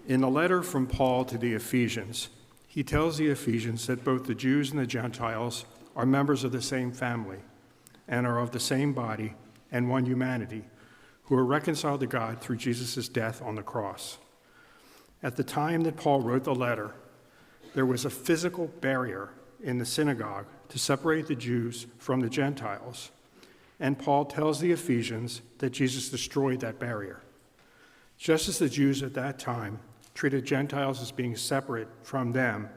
In the letter from Paul to the Ephesians, he tells the Ephesians that both the Jews and the Gentiles are members of the same family and are of the same body and one humanity, who are reconciled to God through Jesus' death on the cross. At the time that Paul wrote the letter, there was a physical barrier in the synagogue to separate the Jews from the Gentiles, and Paul tells the Ephesians that Jesus destroyed that barrier. Just as the Jews at that time treated Gentiles as being separate from them,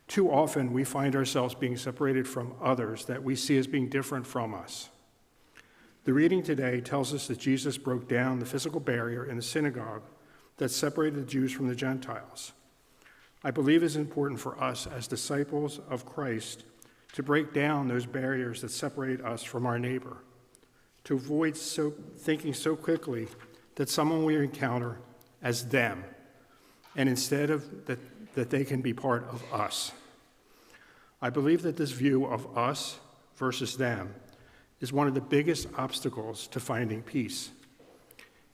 too often we find ourselves being separated from others that we see as being different from us. The reading today tells us that Jesus broke down the physical barrier in the synagogue that separated the Jews from the Gentiles. I believe it's important for us as disciples of Christ to break down those barriers that separate us from our neighbor, to avoid thinking so quickly that someone we encounter as them, and instead of that they can be part of us. I believe that this view of us versus them is one of the biggest obstacles to finding peace.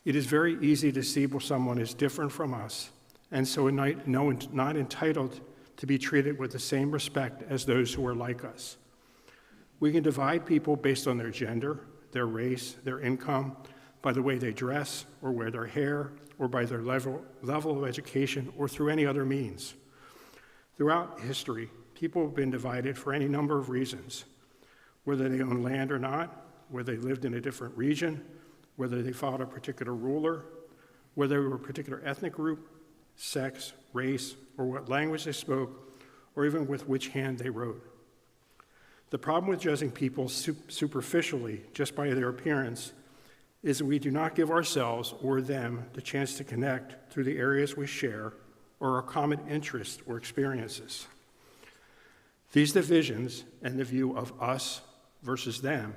It is very easy to see where someone is different from us, and so not entitled to be treated with the same respect as those who are like us. We can divide people based on their gender, their race, their income, by the way they dress or wear their hair, or by their level of education, or through any other means. Throughout history, people have been divided for any number of reasons, whether they own land or not, whether they lived in a different region, whether they followed a particular ruler, whether they were a particular ethnic group, sex, race, or what language they spoke, or even with which hand they wrote. The problem with judging people superficially just by their appearance is that we do not give ourselves or them the chance to connect through the areas we share or our common interests or experiences. These divisions and the view of us versus them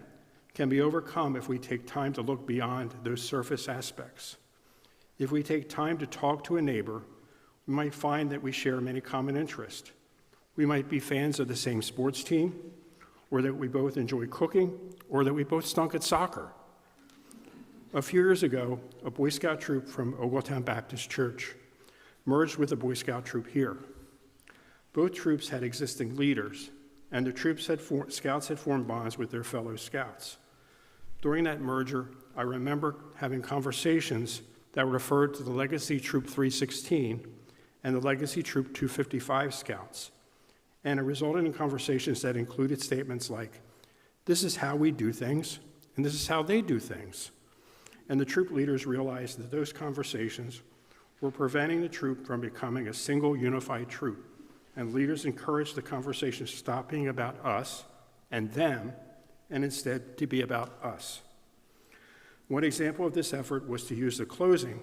can be overcome if we take time to look beyond those surface aspects. If we take time to talk to a neighbor, we might find that we share many common interests. We might be fans of the same sports team, or that we both enjoy cooking, or that we both stunk at soccer. A few years ago, a Boy Scout troop from Ogletown Baptist Church merged with a Boy Scout troop here. Both troops had existing leaders, and the scouts had formed bonds with their fellow scouts. During that merger, I remember having conversations that referred to the Legacy Troop 316 and the Legacy Troop 255 scouts, and it resulted in conversations that included statements like, "This is how we do things, and this is how they do things." And the troop leaders realized that those conversations were preventing the troop from becoming a single unified troop, and leaders encouraged the conversation to stop being about us and them, and instead to be about us. One example of this effort was to use the closing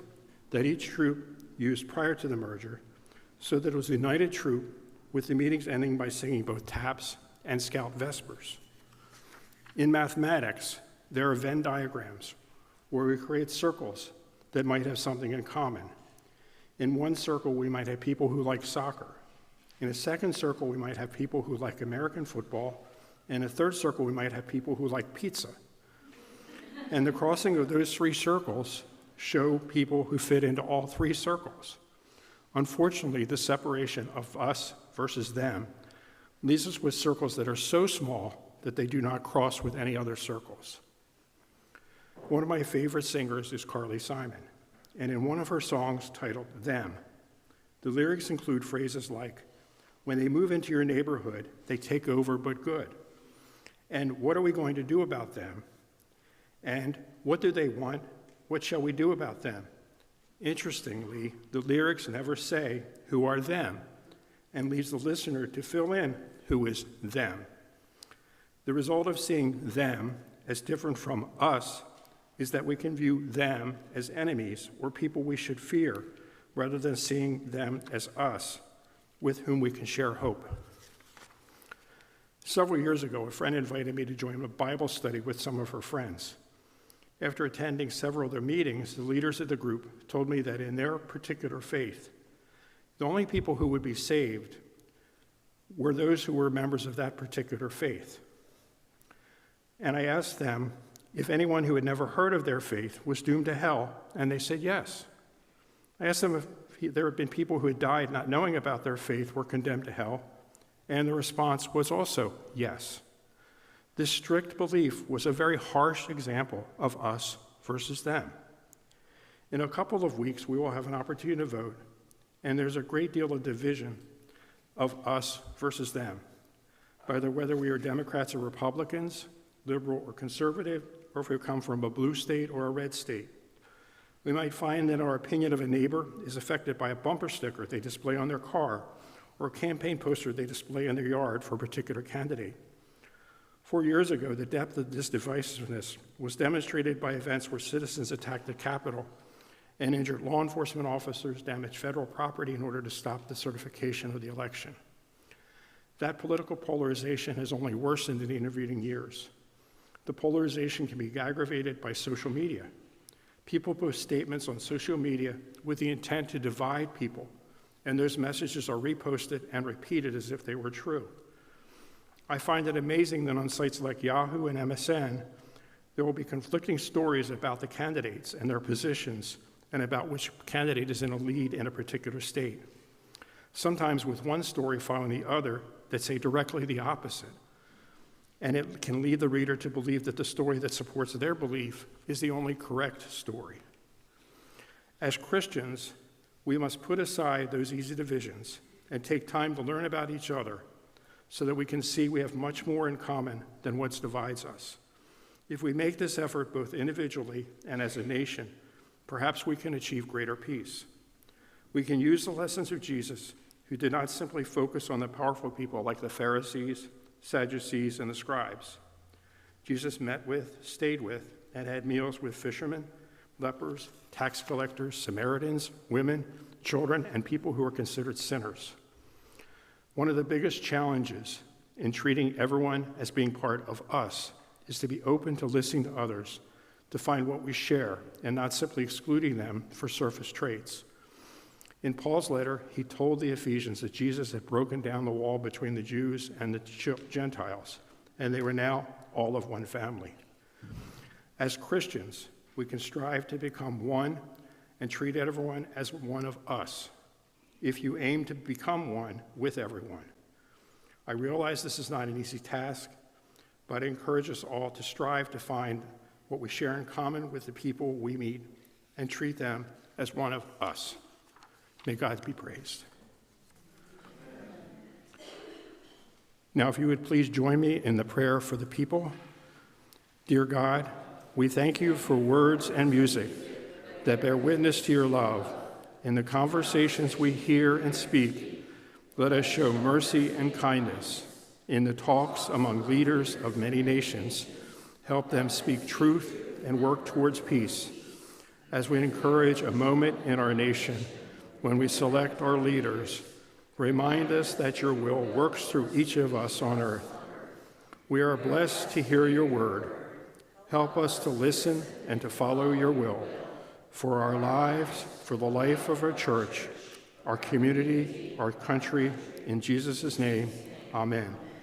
that each troop used prior to the merger, so that it was a united troop, with the meetings ending by singing both taps and scout vespers. In mathematics, there are Venn diagrams where we create circles that might have something in common. In one circle, we might have people who like soccer. In a second circle, we might have people who like American football. In a third circle, we might have people who like pizza. And the crossing of those three circles show people who fit into all three circles. Unfortunately, the separation of us versus them leaves us with circles that are so small that they do not cross with any other circles. One of my favorite singers is Carly Simon, and in one of her songs titled "Them," the lyrics include phrases like, "When they move into your neighborhood, they take over but good. And what are we going to do about them? And what do they want? What shall we do about them?" Interestingly, the lyrics never say who are them, and leaves the listener to fill in who is them. The result of seeing them as different from us is that we can view them as enemies or people we should fear, rather than seeing them as us, with whom we can share hope. Several years ago, a friend invited me to join a Bible study with some of her friends. After attending several of their meetings, the leaders of the group told me that in their particular faith, the only people who would be saved were those who were members of that particular faith. And I asked them if anyone who had never heard of their faith was doomed to hell, and they said yes. I asked them a there have been people who had died not knowing about their faith were condemned to hell, and the response was also yes. This strict belief was a very harsh example of us versus them. In a couple of weeks, we will have an opportunity to vote, and there's a great deal of division of us versus them, whether we are Democrats or Republicans, liberal or conservative, or if we come from a blue state or a red state. We might find that our opinion of a neighbor is affected by a bumper sticker they display on their car or a campaign poster they display in their yard for a particular candidate. 4 years ago, the depth of this divisiveness was demonstrated by events where citizens attacked the Capitol and injured law enforcement officers, damaged federal property in order to stop the certification of the election. That political polarization has only worsened in the intervening years. The polarization can be aggravated by social media. People post statements on social media with the intent to divide people, and those messages are reposted and repeated as if they were true. I find it amazing that on sites like Yahoo and MSN, there will be conflicting stories about the candidates and their positions and about which candidate is in a lead in a particular state, sometimes with one story following the other that say directly the opposite. And it can lead the reader to believe that the story that supports their belief is the only correct story. As Christians, we must put aside those easy divisions and take time to learn about each other so that we can see we have much more in common than what divides us. If we make this effort both individually and as a nation, perhaps we can achieve greater peace. We can use the lessons of Jesus, who did not simply focus on the powerful people like the Pharisees, Sadducees, and the scribes. Jesus met with, stayed with, and had meals with fishermen, lepers, tax collectors, Samaritans, women, children, and people who were considered sinners. One of the biggest challenges in treating everyone as being part of us is to be open to listening to others, to find what we share, and not simply excluding them for surface traits. In Paul's letter, he told the Ephesians that Jesus had broken down the wall between the Jews and the Gentiles, and they were now all of one family. As Christians, we can strive to become one and treat everyone as one of us, if you aim to become one with everyone. I realize this is not an easy task, but I encourage us all to strive to find what we share in common with the people we meet and treat them as one of us. May God be praised. Now, if you would please join me in the prayer for the people. Dear God, we thank you for words and music that bear witness to your love. In the conversations we hear and speak, let us show mercy and kindness. In the talks among leaders of many nations, help them speak truth and work towards peace. As we encourage a moment in our nation when we select our leaders, remind us that your will works through each of us on earth. We are blessed to hear your word. Help us to listen and to follow your will for our lives, for the life of our church, our community, our country. In Jesus' name, amen.